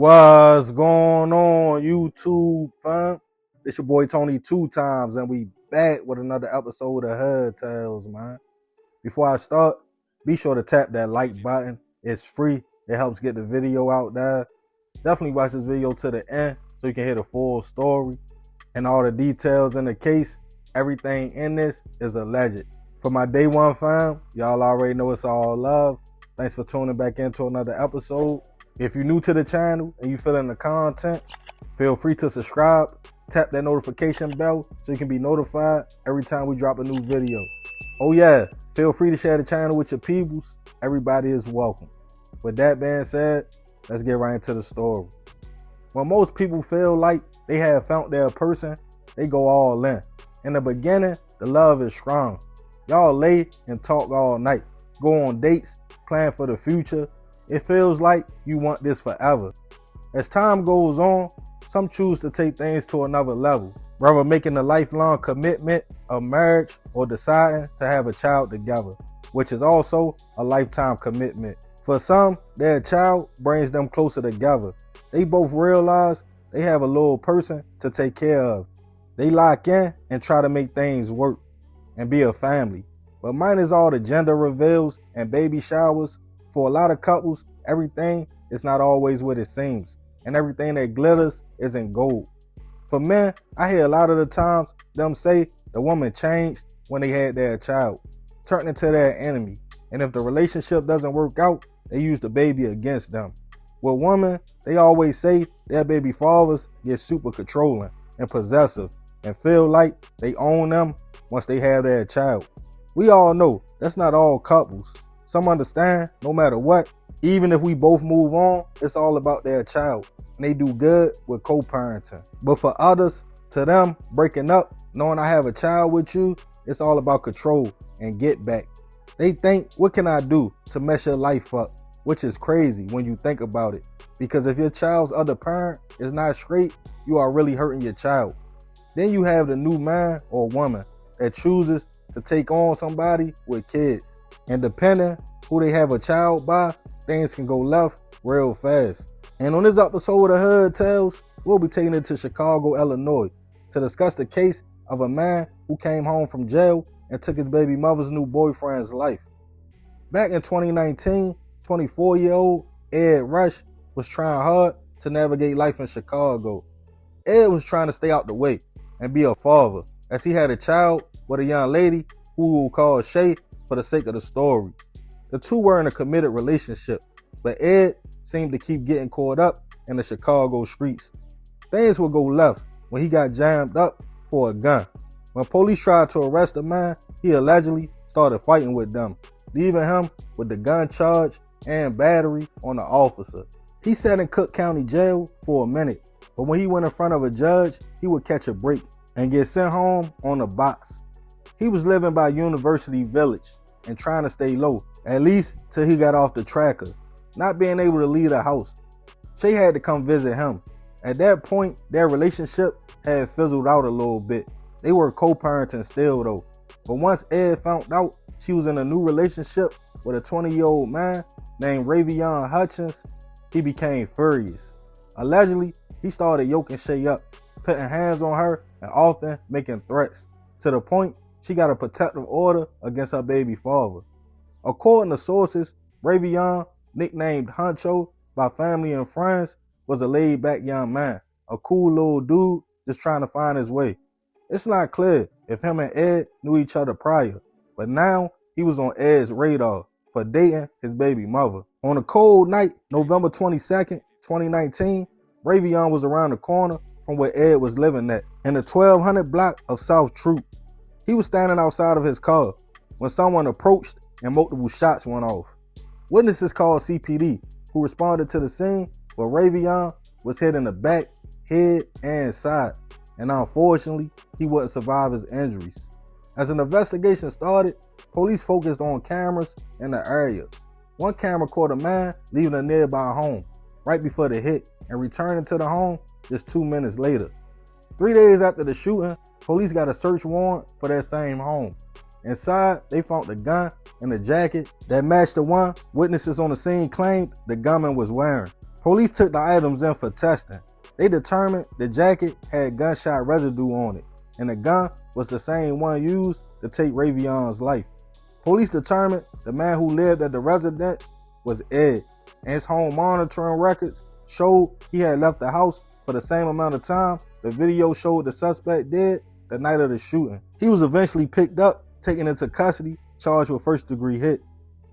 What's going on, YouTube fam? It's your boy Tony 2 times, and we back with another episode of Hood Tales, man. Before I start, be sure to tap that like button. It's free. It helps get the video out there. Definitely watch this video to the end so you can hear the full story and all the details in the case. Everything in this is alleged. For my day one fam, y'all already know it's all love. Thanks for tuning back into another episode. If you're new to the channel and you feeling the content, feel free to subscribe. Tap that notification bell so you can be notified every time we drop a new video. Oh yeah, feel free to share the channel with your peoples. Everybody is welcome. With that being said, let's get right into the story. When most people feel like they have found their person, they go all in. In the beginning, the love is strong. Y'all lay and talk all night, go on dates, plan for the future. It feels like you want this forever. As time goes on, some choose to take things to another level, whether making a lifelong commitment of marriage or deciding to have a child together, which is also a lifetime commitment. For some, their child brings them closer together. They both realize they have a little person to take care of. They lock in and try to make things work and be a family. But mine is all the gender reveals and baby showers. For a lot of couples, everything is not always what it seems, and everything that glitters isn't gold. For men, I hear a lot of the times them say the woman changed when they had their child, turned into their enemy, and if the relationship doesn't work out, they use the baby against them. With women, they always say their baby fathers get super controlling and possessive and feel like they own them once they have their child. We all know that's not all couples. Some understand no matter what, even if we both move on, it's all about their child. And they do good with co-parenting. But for others, to them, breaking up, knowing I have a child with you, it's all about control and get back. They think, what can I do to mess your life up? Which is crazy when you think about it. Because if your child's other parent is not straight, you are really hurting your child. Then you have the new man or woman that chooses to take on somebody with kids. And depending who they have a child by, things can go left real fast. And on this episode of Hood Tales, we'll be taking it to Chicago, Illinois to discuss the case of a man who came home from jail and took his baby mother's new boyfriend's life. Back in 2019, 24-year-old Ed Rush was trying hard to navigate life in Chicago. Ed was trying to stay out the way and be a father, as he had a child with a young lady who we'll call Shay for the sake of the story. The two were in a committed relationship, but Ed seemed to keep getting caught up in the Chicago streets. Things would go left when he got jammed up for a gun. When police tried to arrest the man, he allegedly started fighting with them, leaving him with the gun charge and battery on the officer. He sat in Cook County Jail for a minute, but when he went in front of a judge, he would catch a break and get sent home on a box. He was living by University Village and trying to stay low, at least till he got off the tracker, not being able to leave the house. Shay had to come visit him. At that point, their relationship had fizzled out a little bit. They were co-parenting still though. But once Ed found out she was in a new relationship with a 20-year-old man named Rayveon Hutchins, he became furious. Allegedly, he started yoking Shay up, putting hands on her and often making threats, to the point she got a protective order against her baby father. According to sources, Rayveon, nicknamed Huncho by family and friends, was a laid-back young man, a cool little dude just trying to find his way. It's not clear if him and Ed knew each other prior, but now he was on Ed's radar for dating his baby mother. On a cold night, November 22nd, 2019, Rayveon was around the corner from where Ed was living at, in the 1200 block of South Troop. He was standing outside of his car when someone approached and multiple shots went off. Witnesses called CPD, who responded to the scene, but Rayveon was hit in the back, head, and side, and unfortunately, he wouldn't survive his injuries. As an investigation started, police focused on cameras in the area. One camera caught a man leaving a nearby home right before the hit and returning to the home just 2 minutes later. 3 days after the shooting, police got a search warrant for that same home. Inside, they found a gun and a jacket that matched the one witnesses on the scene claimed the gunman was wearing. Police took the items in for testing. They determined the jacket had gunshot residue on it, and the gun was the same one used to take Rayveon's life. Police determined the man who lived at the residence was Ed, and his home monitoring records showed he had left the house for the same amount of time the video showed the suspect did the night of the shooting. He was eventually picked up, taken into custody, charged with first-degree hit.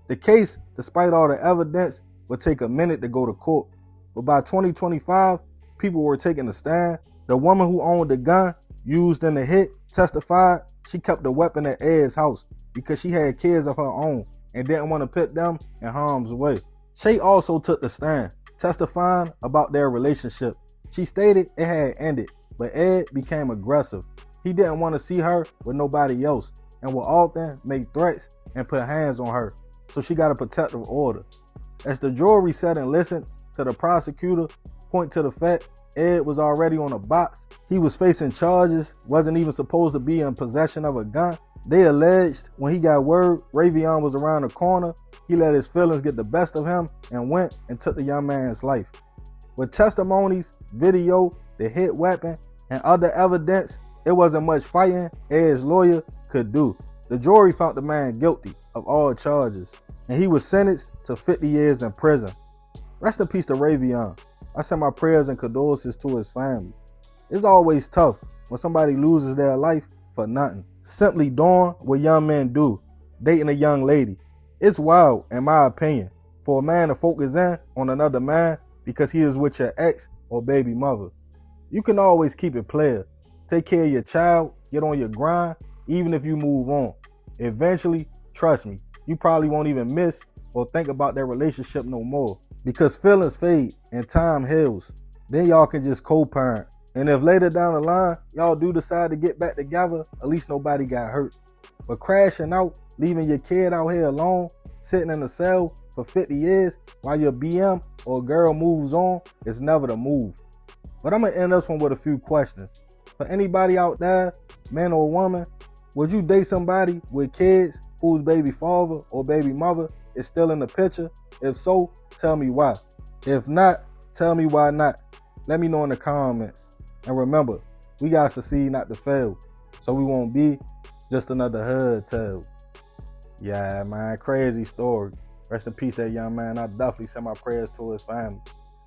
The case, despite all the evidence, would take a minute to go to court, but by 2025, people were taking a stand. The woman who owned the gun used in the hit testified she kept the weapon at Ed's house because she had kids of her own and didn't want to put them in harm's way. Shay also took the stand, testifying about their relationship. She stated it had ended, but Ed became aggressive. He didn't want to see her with nobody else and would often make threats and put hands on her, so she got a protective order. As the jury sat and listened to the prosecutor point to the fact Ed was already on a box, he was facing charges, wasn't even supposed to be in possession of a gun. They alleged when he got word Rayveon was around the corner, he let his feelings get the best of him and went and took the young man's life. With testimonies, video, the hit weapon, and other evidence, it wasn't much fighting Ed's lawyer could do. The jury found the man guilty of all charges, and he was sentenced to 50 years in prison. Rest in peace to Rayveon. I send my prayers and condolences to his family. It's always tough when somebody loses their life for nothing, simply doing what young men do, dating a young lady. It's wild, in my opinion, for a man to focus in on another man because he is with your ex or baby mother. You can always keep it player. Take care of your child, get on your grind, even if you move on. Eventually, trust me, you probably won't even miss or think about that relationship no more, because feelings fade and time heals. Then y'all can just co-parent. And if later down the line, y'all do decide to get back together, at least nobody got hurt. But crashing out, leaving your kid out here alone, sitting in a cell for 50 years while your BM or girl moves on, is never the move. But I'm gonna end this one with a few questions. For anybody out there, man or woman, would you date somebody with kids whose baby father or baby mother is still in the picture? If so, tell me why. If not, tell me why not. Let me know in the comments. And remember, we gotta succeed not to fail, so we won't be just another hood tale. Yeah, man, crazy story. Rest in peace, that young man. I definitely send my prayers to his family.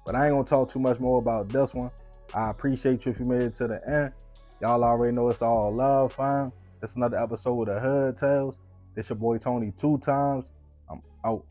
But I ain't gonna talk too much more about this one. I appreciate you if you made it to the end. Y'all already know it's all love, fam. It's another episode of Hood Tales. It's your boy Tony 2 times. I'm out.